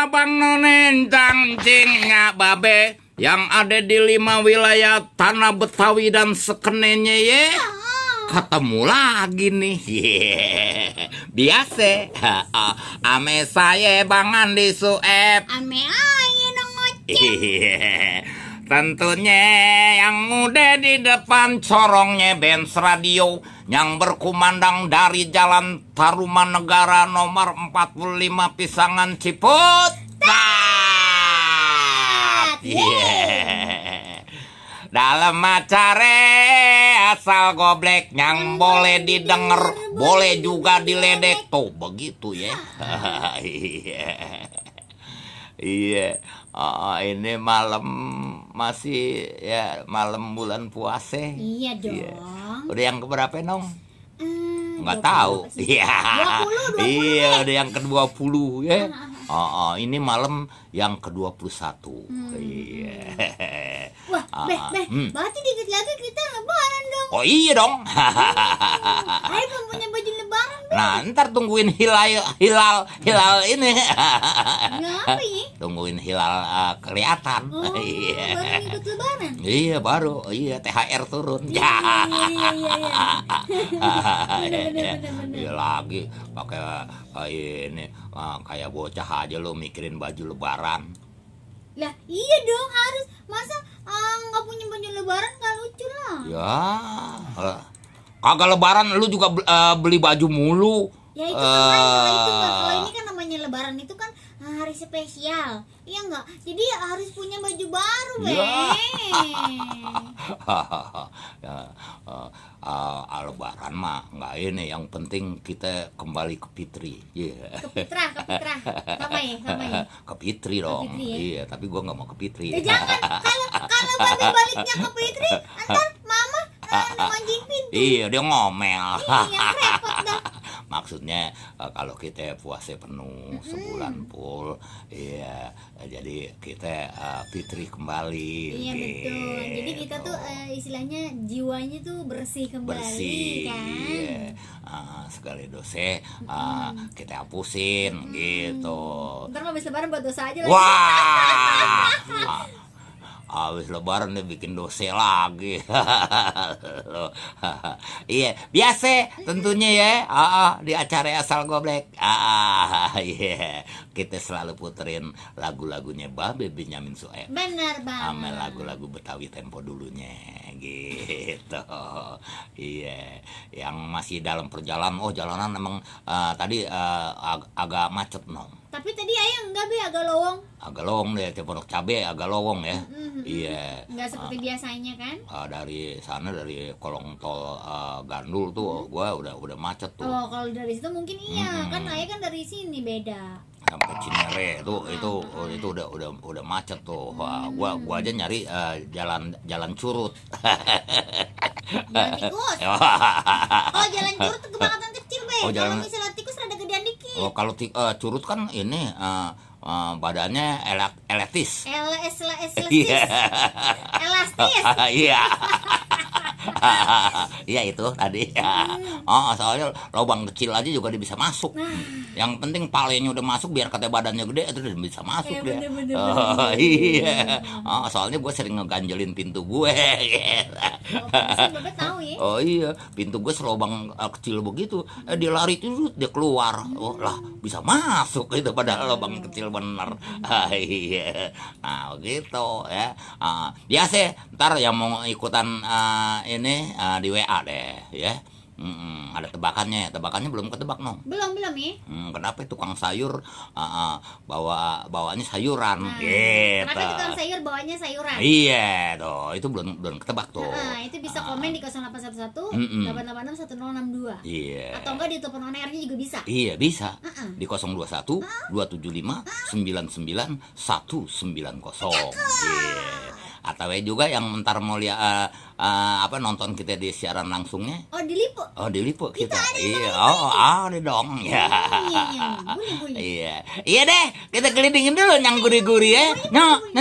Abang nonen cangcingnya babe yang ada di 5 wilayah tanah Betawi dan sekenenya ya. Ketemu lagi nih. Biasa. Ame saya Bang Andi Sueb. Ame aja dong ngoceh. Tentunya yang udah di depan corongnya Benz Radio yang berkumandang dari Jalan Tarumanegara nomor 45 Pisangan Ciputat. Dalam acara asal goblek yang boleh didengar, boleh juga diledek. Tuh begitu ya. Iya. Ini malam masih ya malam bulan puasa. Iya dong. Iya. Udah yang keberapa nong? Nggak tahu. Iya. 20. Iya, udah yang ke-20 ya. Ini malam yang ke-21. Iya. Wah, berarti dikit lagi kita lebaran dong. Oh iya dong. Ayo belum punya baju lebaran. Nah, ntar tungguin hilal ini. Kenapa ya? Tungguin hilal kelihatan. Iya. Baru ikut lebaran. Iya baru, iya THR turun. Iya. Iya lagi pakai ini kayak bocah aja lo mikirin baju lebaran. Lah iya dong, harus. Masa nggak punya baju lebaran nggak lucu lah. Ya, kagak lebaran lu juga beli baju mulu. Ya itu kalau ini kan namanya lebaran itu kan hari spesial, iya nggak? Jadi harus punya baju baru, Lebaran mah nggak ini, yang penting kita kembali ke Fitri. Ke Fitrah, sama ya. Ke Fitri dong. Fitri, ya? Iya, tapi gua nggak mau ke Fitri. Jangan, kalau baliknya ke Fitri, ntar mama manjin pintu. Iya, dia ngomel. Iya, repot dah. Maksudnya kalau kita puasa penuh sebulan full, iya, jadi kita Fitri kembali. Iya gitu. Betul. Jadi kita tuh istilahnya jiwanya tuh bersih kembali, kan? Iya. Sekali dosa kita hapusin gitu. Ntar habis lebaran buat dosa aja lagi. Wah. Habis lebaran dia bikin dosa lagi. Iya, biasa tentunya ya. Di acara asal goblek. Iya. Kita selalu puterin lagu-lagunya Babe Benyamin Sueb. Benar banget. Sama lagu-lagu Betawi tempo dulunya gitu. Iya. Yang masih dalam perjalanan. Oh, jalanan emang tadi agak macet no. Tapi tadi ayah enggak agak lowong. Agak lowong deh, Pondok Cabe agak lowong ya. Iya. Enggak seperti biasanya kan? Dari sana, dari kolong tol Gandul tuh gua udah macet tuh. Oh, kalau dari situ mungkin iya, kan ayah kan dari sini beda. Sampai Cinere itu udah macet tuh. Gua aja nyari jalan curut. Jalan tikus. Oh, jalan curut kebangkatan kecil, Be. Kalau misalnya tikus rada gedean dikit. Oh, kalau curut kan ini badannya elastis. Elastis. Iya. Iya itu tadi. Soalnya lubang kecil aja juga dia bisa masuk. Yang penting palenya udah masuk, biar kata badannya gede itu udah bisa masuk dia. Iya. Soalnya gue sering ngeganjelin pintu gue. Oh iya, pintu gue selubang kecil begitu. Dia lari itu dia keluar. Oh lah, bisa masuk itu padahal lubang kecil bener. Iya. Nah gitu ya. Biasa ntar yang mau ikutan ini di WA deh ya. Ada tebakannya belum ketebak no. Belum ya. Kenapa tukang sayur bawanya sayuran gitu. Kenapa tukang sayur bawanya sayuran? Iya tuh, itu belum ketebak tuh. Itu bisa komen di 0811 886 1062. Iya. Atau enggak di telepon on air-nya juga bisa. Iya bisa. Di 021 275 99 190. Iya. Atau juga yang ntar mau lihat nonton kita di siaran langsungnya. Oh di Lipo kita. Iya. Ada dong ya. Iya. Iya deh, kita kelilingin dulu yang gurih-gurih ya. Nyok.